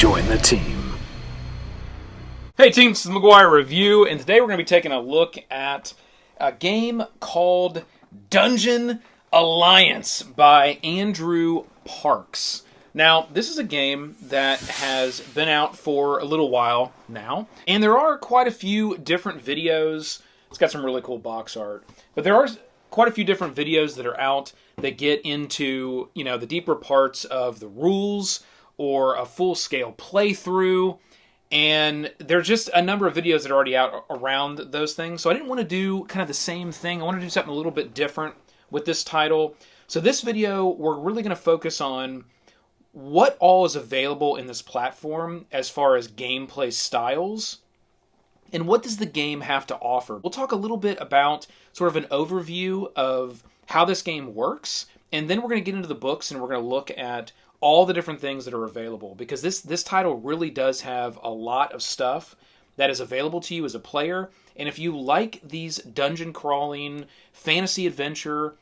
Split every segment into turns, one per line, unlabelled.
Join the team.
Hey team, this is McGuire Review, and today we're going to be taking a look at a game called Dungeon Alliance by Andrew Parks. Now, this is a game that has been out for a little while now, and there are quite a few different videos. It's got some really cool box art, but there are quite a few different videos that are out that get into, the deeper parts of the rules or a full-scale playthrough. And there's just a number of videos that are already out around those things. So I didn't want to do kind of the same thing. I want to do something a little bit different with this title. So this video, we're really going to focus on what all is available in this platform as far as gameplay styles. And what does the game have to offer? We'll talk a little bit about sort of an overview of how this game works. And then we're going to get into the books and we're going to look at all the different things that are available, because this title really does have a lot of stuff that is available to you as a player. And if you like these dungeon crawling, fantasy adventure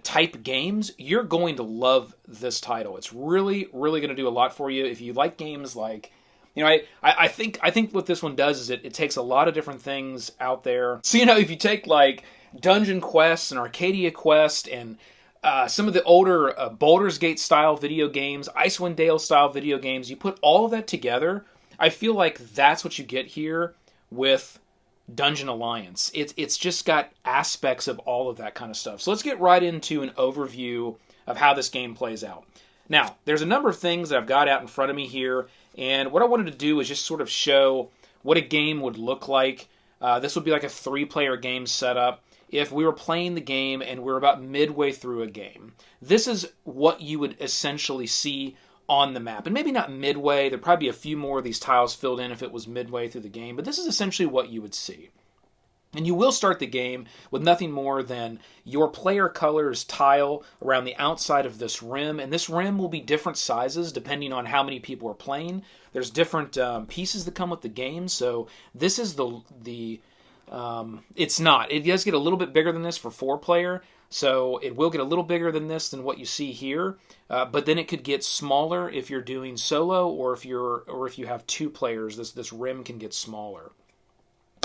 type games, you're going to love this title. It's really, really going to do a lot for you. If you like games like, I think what this one does is it takes a lot of different things out there. So, if you take like Dungeon Quest and Arcadia Quest and some of the older Baldur's Gate style video games, Icewind Dale style video games, you put all of that together, I feel like that's what you get here with Dungeon Alliance. It's just got aspects of all of that kind of stuff. So let's get right into an overview of how this game plays out. Now, there's a number of things that I've got out in front of me here, and what I wanted to do is just sort of show what a game would look like. This would be like a 3-player game setup. If we were playing the game and we're about midway through a game, this is what you would essentially see on the map. And maybe not midway, there'd probably be a few more of these tiles filled in if it was midway through the game, but this is essentially what you would see. And you will start the game with nothing more than your player colors tile around the outside of this rim, and this rim will be different sizes depending on how many people are playing. There's different pieces that come with the game, so this is it's not. It does get a little bit bigger than this for 4-player, so it will get a little bigger than this than what you see here. But then it could get smaller if you're doing solo, or if you have 2 players. This rim can get smaller.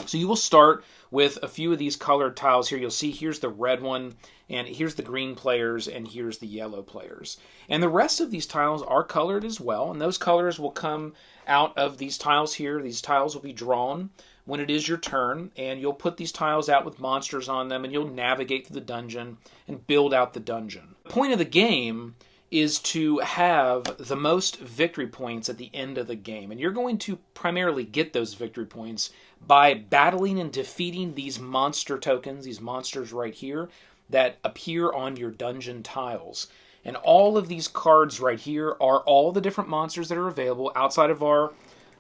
So you will start with a few of these colored tiles here. You'll see here's the red one, and here's the green players, and here's the yellow players. And the rest of these tiles are colored as well, and those colors will come out of these tiles here. These tiles will be drawn when it is your turn, and you'll put these tiles out with monsters on them, and you'll navigate through the dungeon and build out the dungeon. The point of the game is to have the most victory points at the end of the game, and you're going to primarily get those victory points by battling and defeating these monster tokens, these monsters right here, that appear on your dungeon tiles. And all of these cards right here are all the different monsters that are available outside of our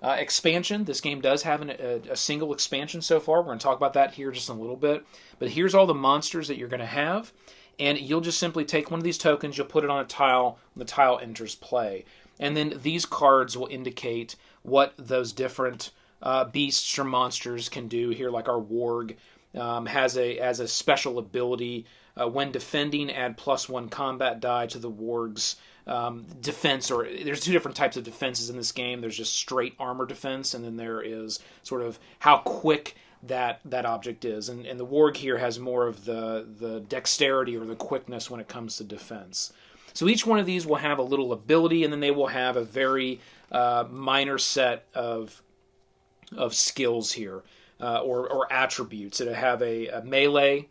expansion. This game does have a single expansion so far. We're going to talk about that here just in a little bit. But here's all the monsters that you're going to have. And you'll just simply take one of these tokens, you'll put it on a tile, and the tile enters play. And then these cards will indicate what those different beasts or monsters can do here, like our warg has a special ability. When defending, add +1 combat die to the warg's defense, or there's 2 different types of defenses in this game. There's just straight armor defense, and then there is sort of how quick that object is. And the warg here has more of the dexterity or the quickness when it comes to defense. So each one of these will have a little ability, and then they will have a very minor set of skills here, or attributes. It'll have a melee,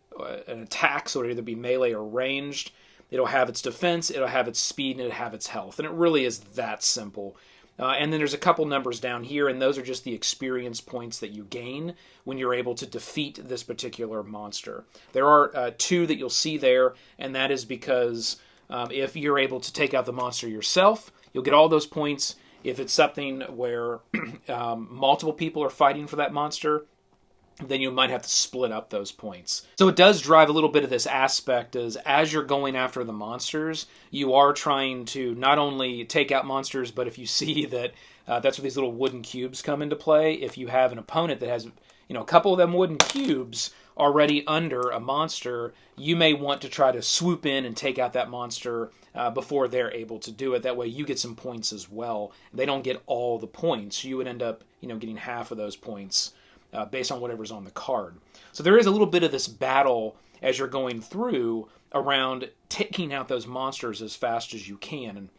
an attack, so it'll either be melee or ranged. It'll have its defense, it'll have its speed, and it'll have its health. And it really is that simple. And then there's a couple numbers down here, and those are just the experience points that you gain when you're able to defeat this particular monster. There are 2 that you'll see there, and that is because if you're able to take out the monster yourself, you'll get all those points. If it's something where multiple people are fighting for that monster, then you might have to split up those points. So it does drive a little bit of this aspect as you're going after the monsters, you are trying to not only take out monsters, but if you see that that's where these little wooden cubes come into play. If you have an opponent that has, a couple of them wooden cubes already under a monster, you may want to try to swoop in and take out that monster before they're able to do it. That way you get some points as well. They don't get all the points. You would end up, getting half of those points based on whatever's on the card. So there is a little bit of this battle as you're going through around taking out those monsters as fast as you can. And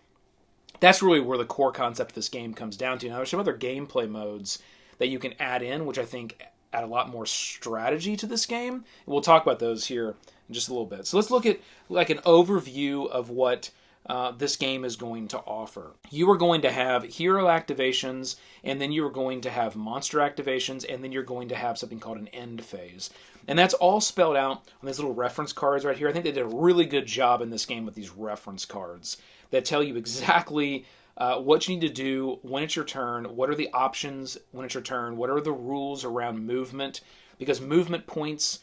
that's really where the core concept of this game comes down to. Now, there's some other gameplay modes that you can add in, which I think add a lot more strategy to this game. And we'll talk about those here in just a little bit. So let's look at like an overview of what this game is going to offer. You are going to have hero activations, and then you're going to have monster activations, and then you're going to have something called an end phase. And that's all spelled out on these little reference cards right here. I think they did a really good job in this game with these reference cards that tell you exactly what you need to do when it's your turn, what are the options when it's your turn, what are the rules around movement, because movement points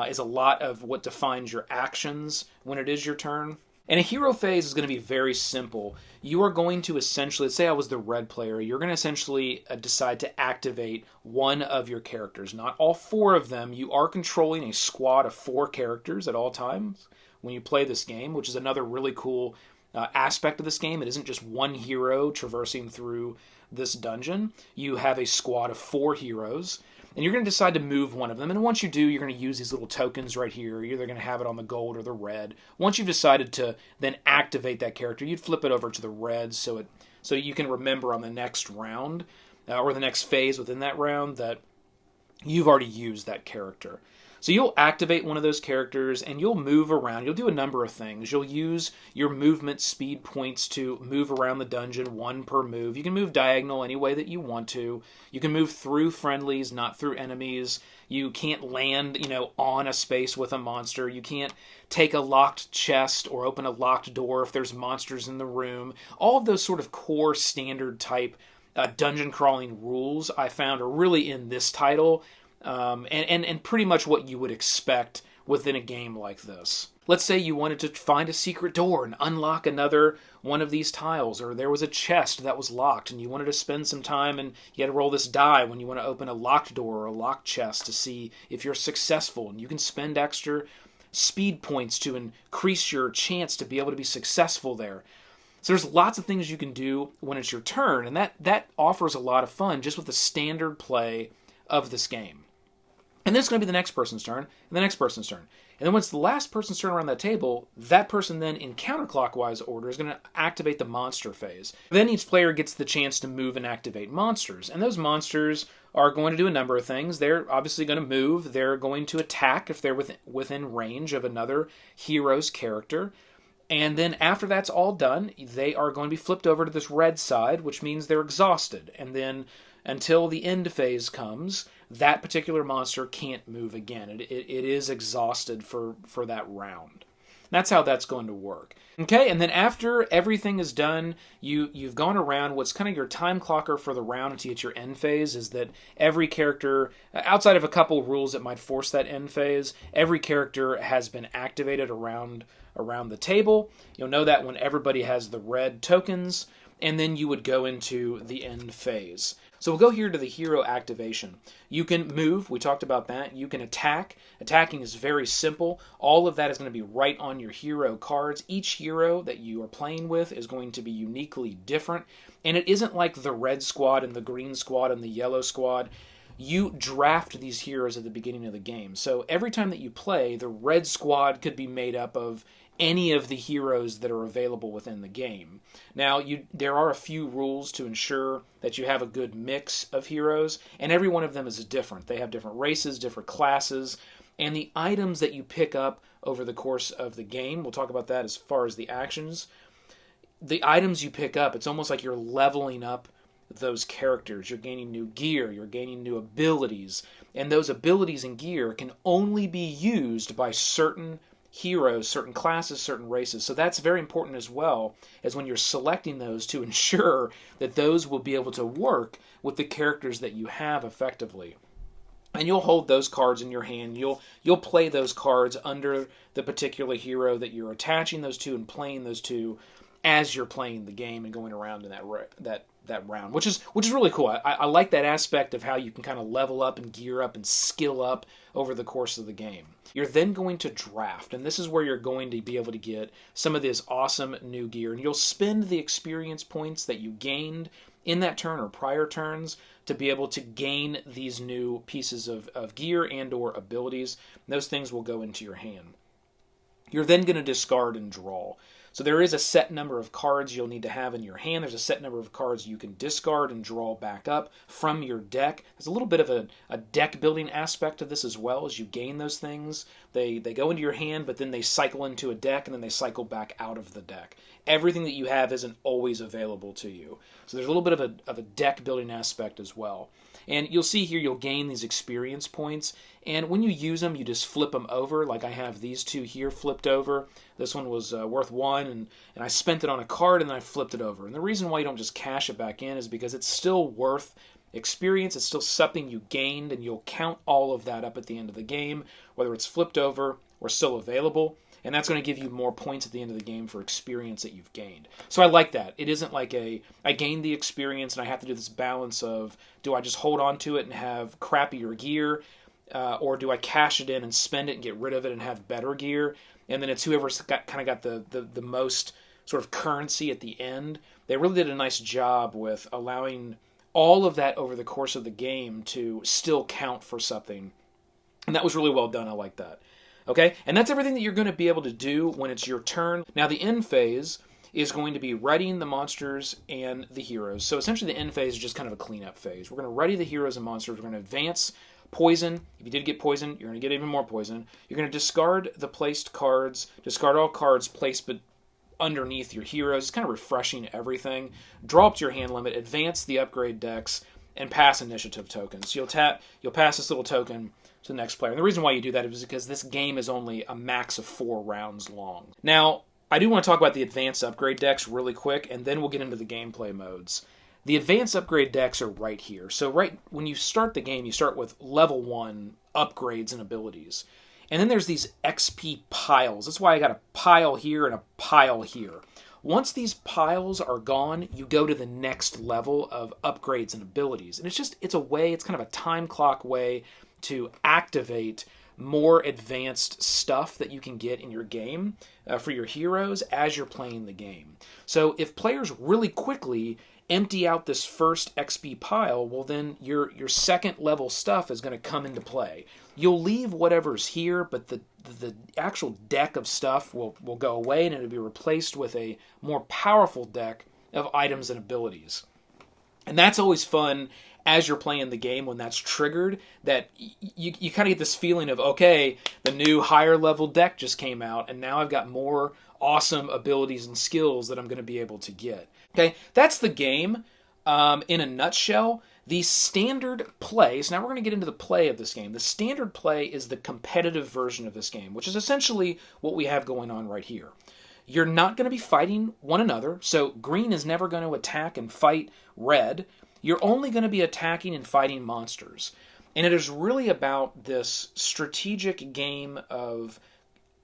is a lot of what defines your actions when it is your turn. And a hero phase is going to be very simple. You are going to essentially, let's say I was the red player, you're going to essentially decide to activate one of your characters. Not all four of them. You are controlling a squad of 4 characters at all times when you play this game, which is another really cool aspect of this game. It isn't just one hero traversing through this dungeon. You have a squad of 4 heroes, and you're going to decide to move one of them. And once you do, you're going to use these little tokens right here. You're either going to have it on the gold or the red. Once you've decided to then activate that character, you'd flip it over to the red so you can remember on the next round or the next phase within that round that you've already used that character. So you'll activate one of those characters and you'll move around. You'll do a number of things. You'll use your movement speed points to move around the dungeon, 1 per move. You can move diagonal any way that you want to. You can move through friendlies, not through enemies. You can't land, on a space with a monster. You can't take a locked chest or open a locked door if there's monsters in the room. All of those sort of core standard type dungeon crawling rules I found are really in this title. And pretty much what you would expect within a game like this. Let's say you wanted to find a secret door and unlock another one of these tiles, or there was a chest that was locked and you wanted to spend some time and you had to roll this die when you want to open a locked door or a locked chest to see if you're successful, and you can spend extra speed points to increase your chance to be able to be successful there. So there's lots of things you can do when it's your turn, and that offers a lot of fun just with the standard play of this game. And then it's going to be the next person's turn, and the next person's turn. And then once the last person's turn around that table, that person then, in counterclockwise order, is going to activate the monster phase. Then each player gets the chance to move and activate monsters. And those monsters are going to do a number of things. They're obviously going to move. They're going to attack if they're within range of another hero's character. And then after that's all done, they are going to be flipped over to this red side, which means they're exhausted. And then until the end phase comes, that particular monster can't move again. It is exhausted for that round. That's how that's going to work. Okay, and then after everything is done, you've gone around. What's kind of your time clocker for the round until you get your end phase is that every character, outside of a couple rules that might force that end phase, every character has been activated around the table. You'll know that when everybody has the red tokens, and then you would go into the end phase. So we'll go here to the hero activation. You can move, we talked about that. You can attack. Attacking is very simple. All of that is going to be right on your hero cards. Each hero that you are playing with is going to be uniquely different. And it isn't like the red squad and the green squad and the yellow squad. You draft these heroes at the beginning of the game. So every time that you play, the red squad could be made up of any of the heroes that are available within the game. Now, there are a few rules to ensure that you have a good mix of heroes, and every one of them is different. They have different races, different classes, and the items that you pick up over the course of the game, we'll talk about that as far as the actions. The items you pick up, it's almost like you're leveling up those characters. You're gaining new gear, you're gaining new abilities, and those abilities and gear can only be used by certain heroes, certain classes, certain races. So that's very important as well, as when you're selecting those to ensure that those will be able to work with the characters that you have effectively. and you'll hold those cards in your hand. You'll play those cards under the particular hero that you're attaching those to and playing those to as you're playing the game and going around in that round, which is really cool. I like that aspect of how you can kind of level up and gear up and skill up over the course of the game. You're then going to draft, and this is where you're going to be able to get some of this awesome new gear, and you'll spend the experience points that you gained in that turn or prior turns to be able to gain these new pieces of gear and or abilities. Those things will go into your hand. You're then going to discard and draw. So there is a set number of cards you'll need to have in your hand. There's a set number of cards you can discard and draw back up from your deck. There's a little bit of a deck building aspect to this as well. As you gain those things, they go into your hand, but then they cycle into a deck, and then they cycle back out of the deck. Everything that you have isn't always available to you. So there's a little bit of a deck building aspect as well. And you'll see here you'll gain these experience points, and when you use them, you just flip them over. Like I have these two here flipped over. This one was worth 1, and I spent it on a card, and then I flipped it over. And the reason why you don't just cash it back in is because it's still worth experience. It's still something you gained, and you'll count all of that up at the end of the game, whether it's flipped over or still available. And that's going to give you more points at the end of the game for experience that you've gained. So I like that. It isn't like I gained the experience and I have to do this balance of, do I just hold on to it and have crappier gear, or do I cash it in and spend it and get rid of it and have better gear? And then it's whoever's got the most sort of currency at the end. They really did a nice job with allowing all of that over the course of the game to still count for something. And that was really well done. I like that. Okay, and that's everything that you're going to be able to do when it's your turn. Now, the end phase is going to be readying the monsters and the heroes. So essentially the end phase is just kind of a cleanup phase. We're going to ready the heroes and monsters. We're going to advance poison. If you did get poison, you're going to get even more poison. You're going to discard the placed cards, discard all cards placed underneath your heroes. It's kind of refreshing everything. Draw up to your hand limit, advance the upgrade decks, and pass initiative tokens. You'll pass this little token to the next player. And the reason why you do that is because this game is only a max of 4 rounds long. Now, I do want to talk about the advanced upgrade decks really quick, and then we'll get into the gameplay modes. The advanced upgrade decks are right here. So right when you start the game, you start with level 1 upgrades and abilities. And then there's these XP piles. That's why I got a pile here and a pile here. Once these piles are gone, you go to the next level of upgrades and abilities. And it's kind of a time clock way to activate more advanced stuff that you can get in your game for your heroes as you're playing the game. So if players really quickly empty out this first XP pile, well then your second level stuff is going to come into play. You'll leave whatever's here, but the actual deck of stuff will go away, and it'll be replaced with a more powerful deck of items and abilities. And that's always fun as you're playing the game when that's triggered, that you kind of get this feeling of, okay, the new higher level deck just came out, and now I've got more awesome abilities and skills that I'm going to be able to get. Okay, that's the game in a nutshell. The standard play, so now we're going to get into the play of this game. The standard play is the competitive version of this game, which is essentially what we have going on right here. You're not going to be fighting one another, so green is never going to attack and fight red. You're only going to be attacking and fighting monsters. And it is really about this strategic game of,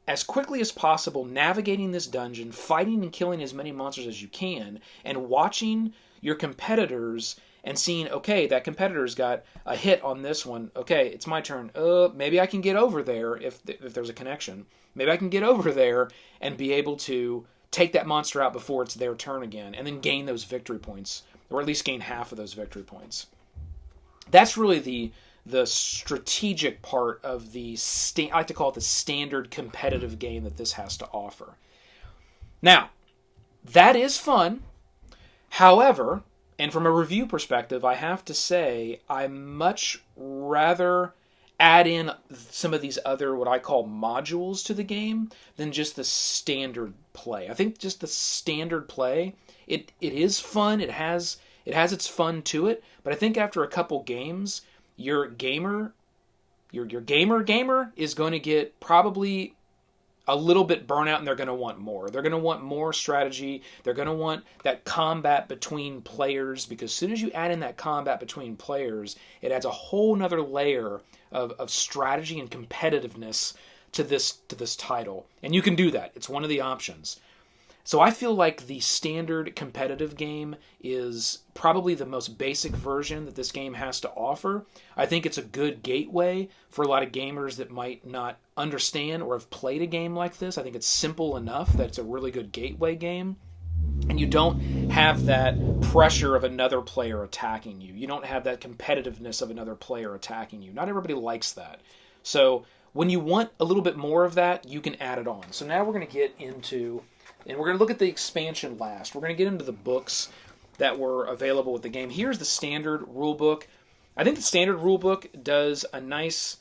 as quickly as possible, navigating this dungeon, fighting and killing as many monsters as you can, and watching your competitors and seeing, okay, that competitor's got a hit on this one. Okay, it's my turn. Maybe I can get over there if there's a connection. Maybe I can get over there and be able to take that monster out before it's their turn again, and then gain those victory points, or at least gain half of those victory points. That's really the strategic part of I like to call it the standard competitive game that this has to offer. Now, that is fun. However, and from a review perspective, I have to say I much rather add in some of these other, what I call modules to the game, than just the standard play. I think just the standard play, it is fun, it has its fun to it, but I think after a couple games, your gamer is going to get probably a little bit burnout and they're going to want more. They're going to want more strategy. They're going to want that combat between players, because as soon as you add in that combat between players, it adds a whole nother layer of strategy and competitiveness to this title. And you can do that. It's one of the options. So I feel like the standard competitive game is probably the most basic version that this game has to offer. I think it's a good gateway for a lot of gamers that might not understand or have played a game like this. I think it's simple enough that it's a really good gateway game. And you don't have that pressure of another player attacking you. You don't have that competitiveness of another player attacking you. Not everybody likes that. So when you want a little bit more of that, you can add it on. So now we're going to get into... And we're going to look at the expansion last. We're going to get into the books that were available with the game. Here's the standard rulebook. I think the standard rulebook does a nice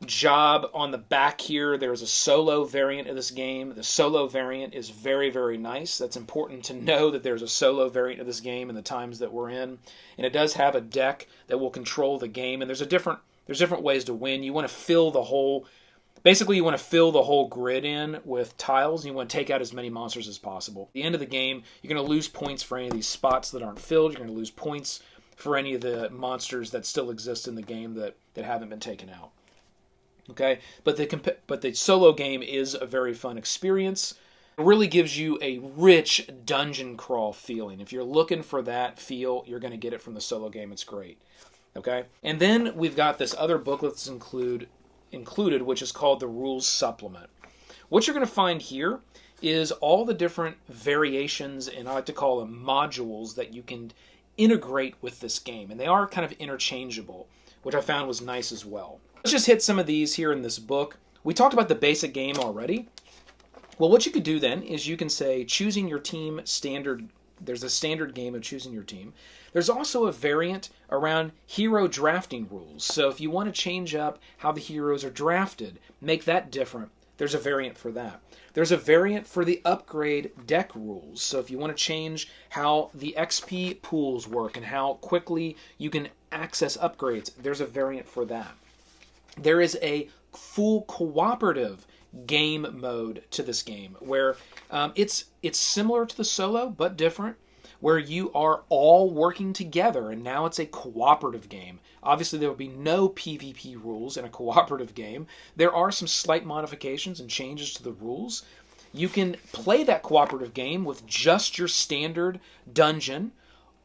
job on the back here. There's a solo variant of this game. The solo variant is very, very nice. That's important to know that there's a solo variant of this game in the times that we're in. And it does have a deck that will control the game. And there's different ways to win. You want to fill the whole... Basically, you want to fill the whole grid in with tiles, and you want to take out as many monsters as possible. At the end of the game, you're going to lose points for any of these spots that aren't filled. You're going to lose points for any of the monsters that still exist in the game that haven't been taken out. Okay, but the solo game is a very fun experience. It really gives you a rich dungeon crawl feeling. If you're looking for that feel, you're going to get it from the solo game. It's great. Okay, and then we've got this other booklet that's included, which is called the Rules Supplement. What you're going to find here is all the different variations, and I like to call them modules, that you can integrate with this game. And they are kind of interchangeable, which I found was nice as well. Let's just hit some of these here in this book. We talked about the basic game already. Well, what you could do then is you can say choosing your team standard. There's a standard game of choosing your team. There's also a variant around hero drafting rules. So if you want to change up how the heroes are drafted, make that different, there's a variant for that. There's a variant for the upgrade deck rules. So if you want to change how the XP pools work and how quickly you can access upgrades, there's a variant for that. There is a full cooperative game mode to this game where it's similar to the solo but different, where you are all working together, and now it's a cooperative game. Obviously, there will be no PvP rules in a cooperative game. There are some slight modifications and changes to the rules. You can play that cooperative game with just your standard dungeon,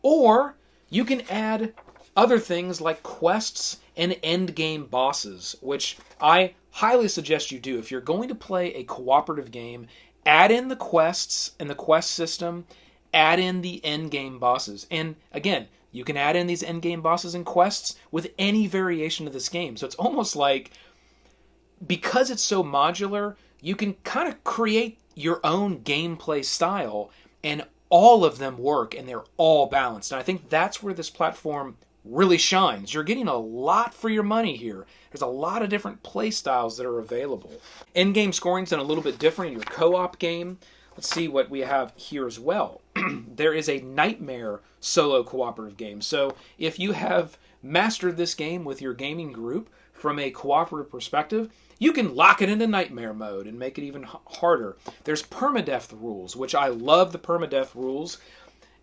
or you can add other things like quests and endgame bosses, which I highly suggest you do. If you're going to play a cooperative game, add in the quests and the quest system, add in the endgame bosses. And again, you can add in these endgame bosses and quests with any variation of this game. So it's almost like, because it's so modular, you can kind of create your own gameplay style, and all of them work, and they're all balanced. And I think that's where this platform really shines. You're getting a lot for your money here. There's a lot of different play styles that are available. Endgame scoring's done a little bit different in your co-op game. Let's see what we have here as well. There is a Nightmare solo cooperative game. So if you have mastered this game with your gaming group from a cooperative perspective, you can lock it into Nightmare mode and make it even harder. There's permadeath rules, which I love the permadeath rules.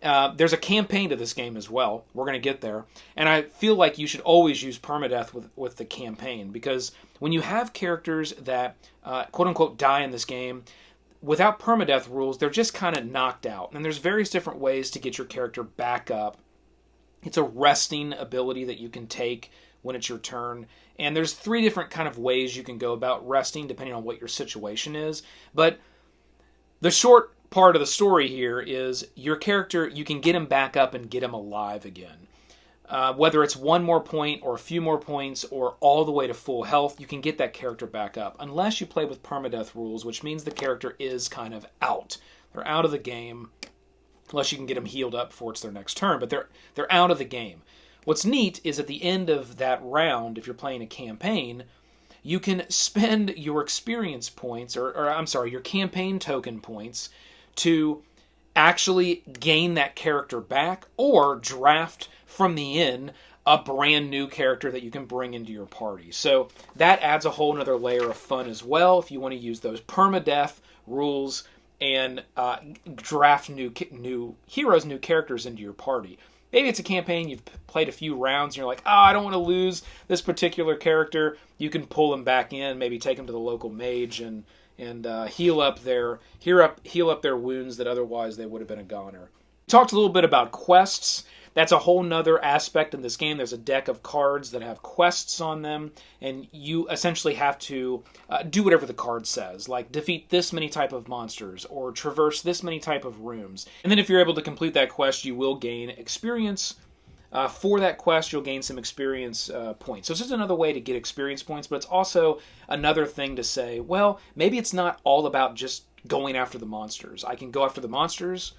There's a campaign to this game as well. We're going to get there. And I feel like you should always use permadeath with the campaign, because when you have characters that quote-unquote die in this game, without permadeath rules, they're just kind of knocked out. And there's various different ways to get your character back up. It's a resting ability that you can take when it's your turn. And there's 3 different kind of ways you can go about resting, depending on what your situation is. But the short part of the story here is your character, you can get him back up and get him alive again. Whether it's 1 more point or a few more points or all the way to full health, you can get that character back up. Unless you play with permadeath rules, which means the character is kind of out. They're out of the game, unless you can get them healed up before it's their next turn, but they're out of the game. What's neat is at the end of that round, if you're playing a campaign, you can spend your experience points, your campaign token points, to actually gain that character back or draft from the inn a brand new character that you can bring into your party. So that adds a whole nother layer of fun as well if you want to use those permadeath rules and draft new heroes, new characters into your party. Maybe it's a campaign, you've played a few rounds, and you're like, I don't want to lose this particular character. You can pull them back in, maybe take them to the local mage and heal up their wounds that otherwise they would have been a goner. We talked a little bit about quests. That's a whole nother aspect in this game. There's a deck of cards that have quests on them, and you essentially have to do whatever the card says, like defeat this many type of monsters, or traverse this many type of rooms. And then if you're able to complete that quest, you will gain experience. For that quest, you'll gain some experience points. So it's just another way to get experience points, but it's also another thing to say, well, maybe it's not all about just going after the monsters. I can go after the monsters,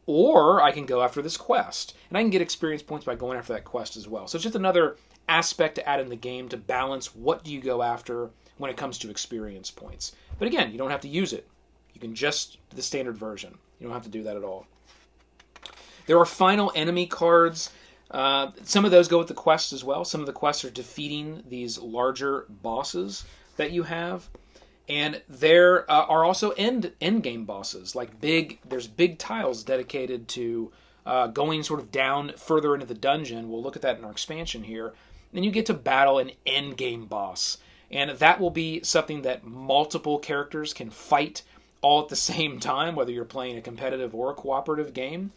or I can go after this quest. And I can get experience points by going after that quest as well. So it's just another aspect to add in the game to balance what do you go after when it comes to experience points. But again, you don't have to use it. You can just the standard version. You don't have to do that at all. There are final enemy cards. Some of those go with the quests as well. Some of the quests are defeating these larger bosses that you have. And there are also end game bosses, like there's big tiles dedicated to going sort of down further into the dungeon. We'll look at that in our expansion here. And you get to battle an end game boss. And that will be something that multiple characters can fight all at the same time, whether you're playing a competitive or a cooperative game.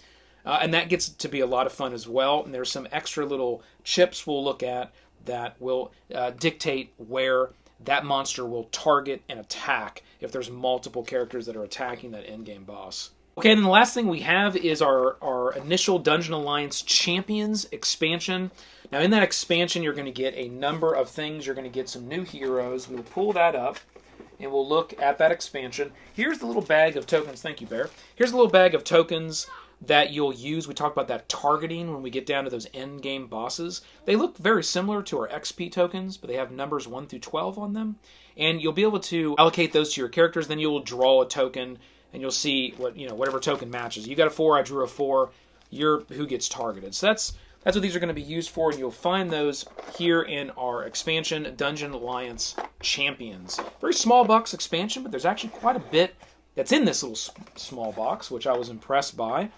And that gets to be a lot of fun as well. And there's some extra little chips we'll look at that will dictate where that monster will target and attack if there's multiple characters that are attacking that endgame boss. Okay, and then the last thing we have is our initial Dungeon Alliance Champions expansion. Now in that expansion, you're going to get a number of things. You're going to get some new heroes. We'll pull that up, and we'll look at that expansion. Here's the little bag of tokens. Thank you, Bear. Here's the little bag of tokens that you'll use. We talked about that targeting when we get down to those end game bosses. They look very similar to our XP tokens, but they have numbers 1 through 12 on them. And you'll be able to allocate those to your characters. Then you'll draw a token, and you'll see whatever token matches. You got a 4, I drew a 4. You're who gets targeted. So that's what these are going to be used for, and you'll find those here in our expansion, Dungeon Alliance Champions. Very small box expansion, but there's actually quite a bit that's in this little small box, which I was impressed by.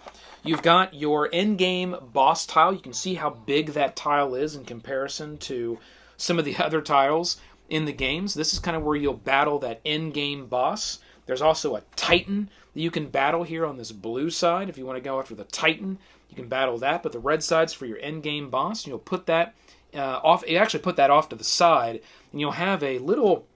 You've got your end-game boss tile. You can see how big that tile is in comparison to some of the other tiles in the games. This is kind of where you'll battle that end-game boss. There's also a Titan that you can battle here on this blue side. If you want to go after the Titan, you can battle that. But the red side's for your end-game boss. You'll put that off. You actually put that off to the side, and you'll have there's a little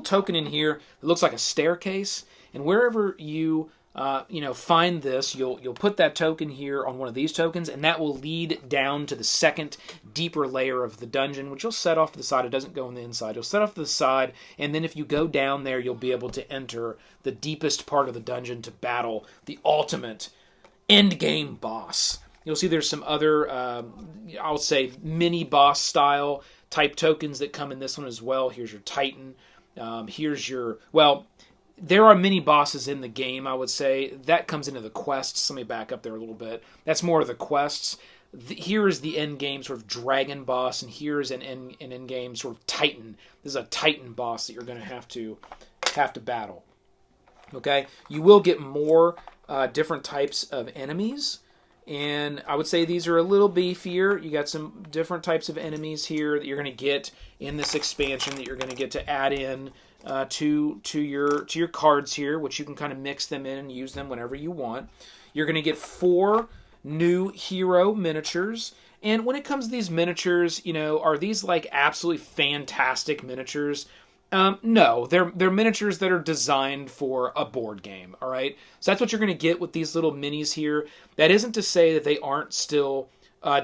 token in here that looks like a staircase. And wherever you find this, you'll put that token here on one of these tokens, and that will lead down to the second, deeper layer of the dungeon, which you'll set off to the side. It doesn't go on the inside. You'll set off to the side, and then if you go down there, you'll be able to enter the deepest part of the dungeon to battle the ultimate end-game boss. You'll see there's some other, I'll say, mini-boss style type tokens that come in this one as well. Here's your Titan. There are mini bosses in the game, I would say. That comes into the quests. Let me back up there a little bit. That's more of the quests. Here is the end game sort of dragon boss, and here's an end game sort of Titan. This is a Titan boss that you're going to have to battle. Okay, you will get more different types of enemies, and I would say these are a little beefier. You got some different types of enemies here that you're going to get in this expansion that you're going to get to add in to your cards here, which you can kind of mix them in and use them whenever you want. You're going to get 4 new hero miniatures. And when it comes to these miniatures, are these like absolutely fantastic miniatures? No, they're miniatures that are designed for a board game, all right? So that's what you're going to get with these little minis here. That isn't to say that they aren't still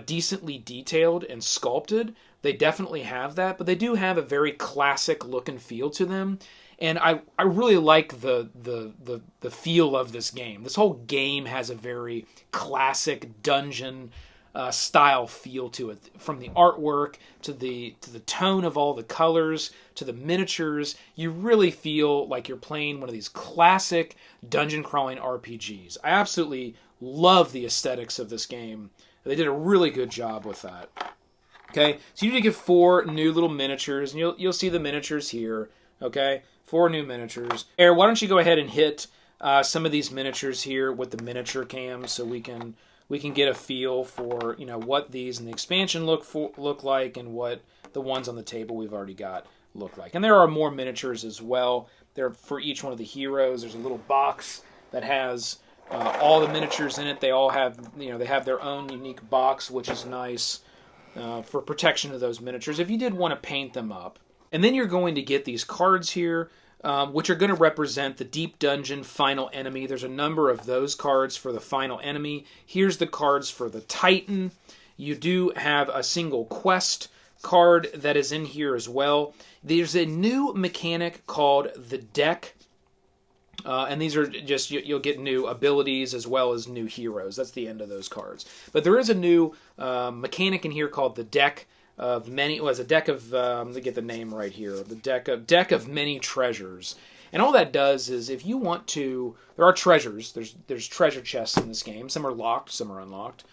decently detailed and sculpted. They definitely have that, but they do have a very classic look and feel to them. And I really like the feel of this game. This whole game has a very classic dungeon style feel to it, from the artwork to the tone of all the colors to the miniatures. You really feel like you're playing one of these classic dungeon crawling RPGs. I absolutely love the aesthetics of this game. They did a really good job with that. Okay, so you need to get 4 new little miniatures, and you'll see the miniatures here. Okay, 4 new miniatures. Air, why don't you go ahead and hit some of these miniatures here with the miniature cam, so we can get a feel for what these in the expansion look like, and what the ones on the table we've already got look like. And there are more miniatures as well. There for each one of the heroes. There's a little box that has all the miniatures in it. They all have they have their own unique box, which is nice. For protection of those miniatures, if you did want to paint them up. And then you're going to get these cards here, which are going to represent the Deep Dungeon Final Enemy. There's a number of those cards for the Final Enemy. Here's the cards for the Titan. You do have a single quest card that is in here as well. There's a new mechanic called the deck. And these are just, you'll get new abilities as well as new heroes. That's the end of those cards. But there is a new mechanic in here called the Deck of Many. Well, it's a deck of, let me get the name right here. The Deck of Many Treasures. And all that does is, if you want to, there are treasures. There's treasure chests in this game. Some are locked, some are unlocked.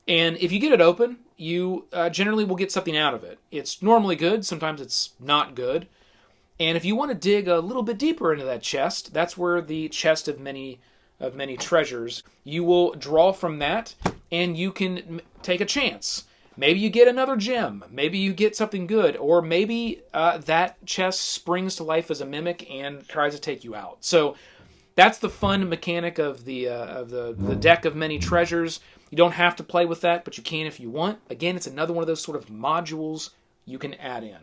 And if you get it open, you generally will get something out of it. It's normally good. Sometimes it's not good. And if you want to dig a little bit deeper into that chest, that's where the chest of many treasures, you will draw from that, and you can take a chance. Maybe you get another gem. Maybe you get something good. Or maybe that chest springs to life as a mimic and tries to take you out. So that's the fun mechanic of the Deck of Many Treasures. You don't have to play with that, but you can if you want. Again, it's another one of those sort of modules you can add in.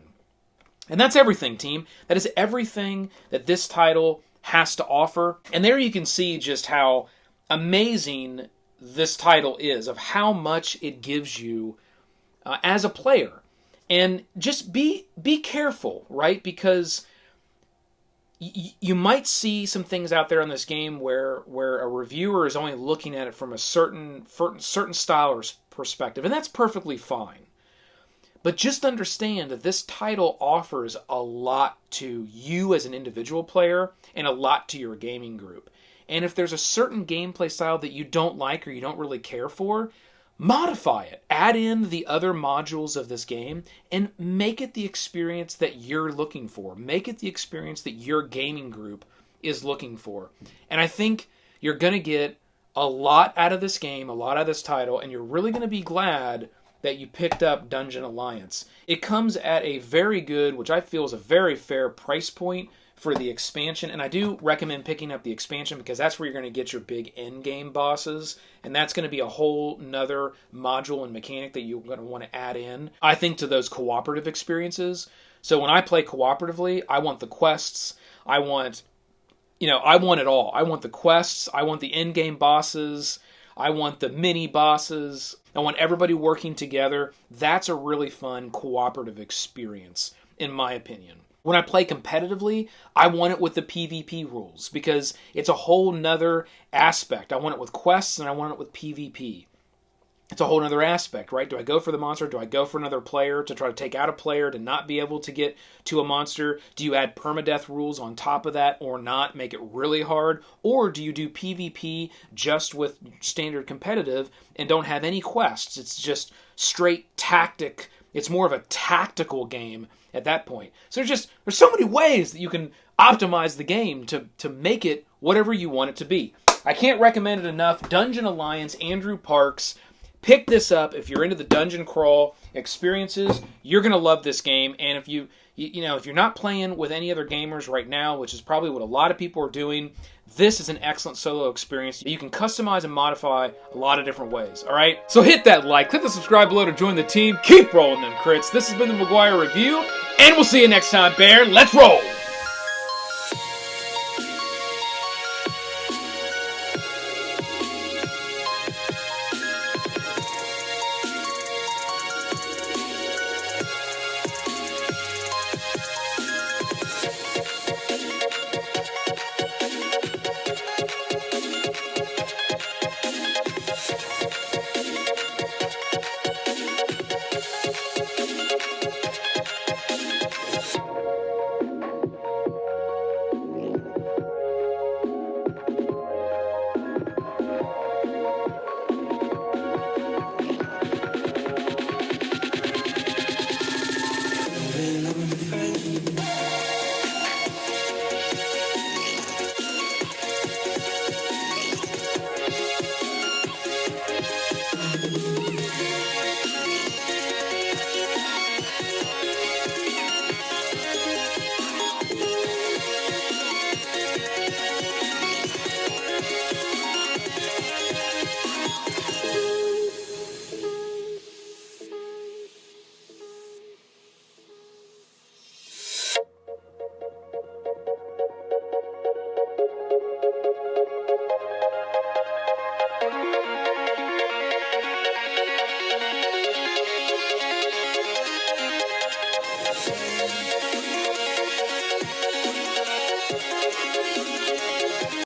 And that's everything, team. That is everything that this title has to offer. And there you can see just how amazing this title is, of how much it gives you as a player. And just be careful, right? Because you might see some things out there in this game where a reviewer is only looking at it from a certain style or perspective, and that's perfectly fine. But just understand that this title offers a lot to you as an individual player and a lot to your gaming group. And if there's a certain gameplay style that you don't like or you don't really care for, modify it. Add in the other modules of this game and make it the experience that you're looking for. Make it the experience that your gaming group is looking for. And I think you're going to get a lot out of this game, a lot out of this title, and you're really going to be glad that you picked up Dungeon Alliance. It comes at a very good, which I feel is a very fair price point for the expansion, and I do recommend picking up the expansion because that's where you're going to get your big end-game bosses, and that's going to be a whole nother module and mechanic that you're going to want to add in, I think, to those cooperative experiences. So when I play cooperatively, I want the quests, I want it all. I want the quests, I want the end-game bosses, I want the mini-bosses, I want everybody working together. That's a really fun cooperative experience, in my opinion. When I play competitively, I want it with the PvP rules because it's a whole nother aspect. I want it with quests and I want it with PvP. It's a whole nother aspect, right? Do I go for the monster? Do I go for another player to try to take out a player to not be able to get to a monster? Do you add permadeath rules on top of that or not? Make it really hard? Or do you do PvP just with standard competitive and don't have any quests? It's just straight tactic. It's more of a tactical game at that point. So there's so many ways that you can optimize the game to make it whatever you want it to be. I can't recommend it enough. Dungeon Alliance, Andrew Parks. Pick this up if you're into the dungeon crawl experiences. You're going to love this game. And if if you're not playing with any other gamers right now, which is probably what a lot of people are doing, this is an excellent solo experience. You can customize and modify a lot of different ways, all right? So hit that like, click the subscribe below to join the team. Keep rolling them crits. This has been the McGuire Review, and we'll see you next time, Bear. Let's roll!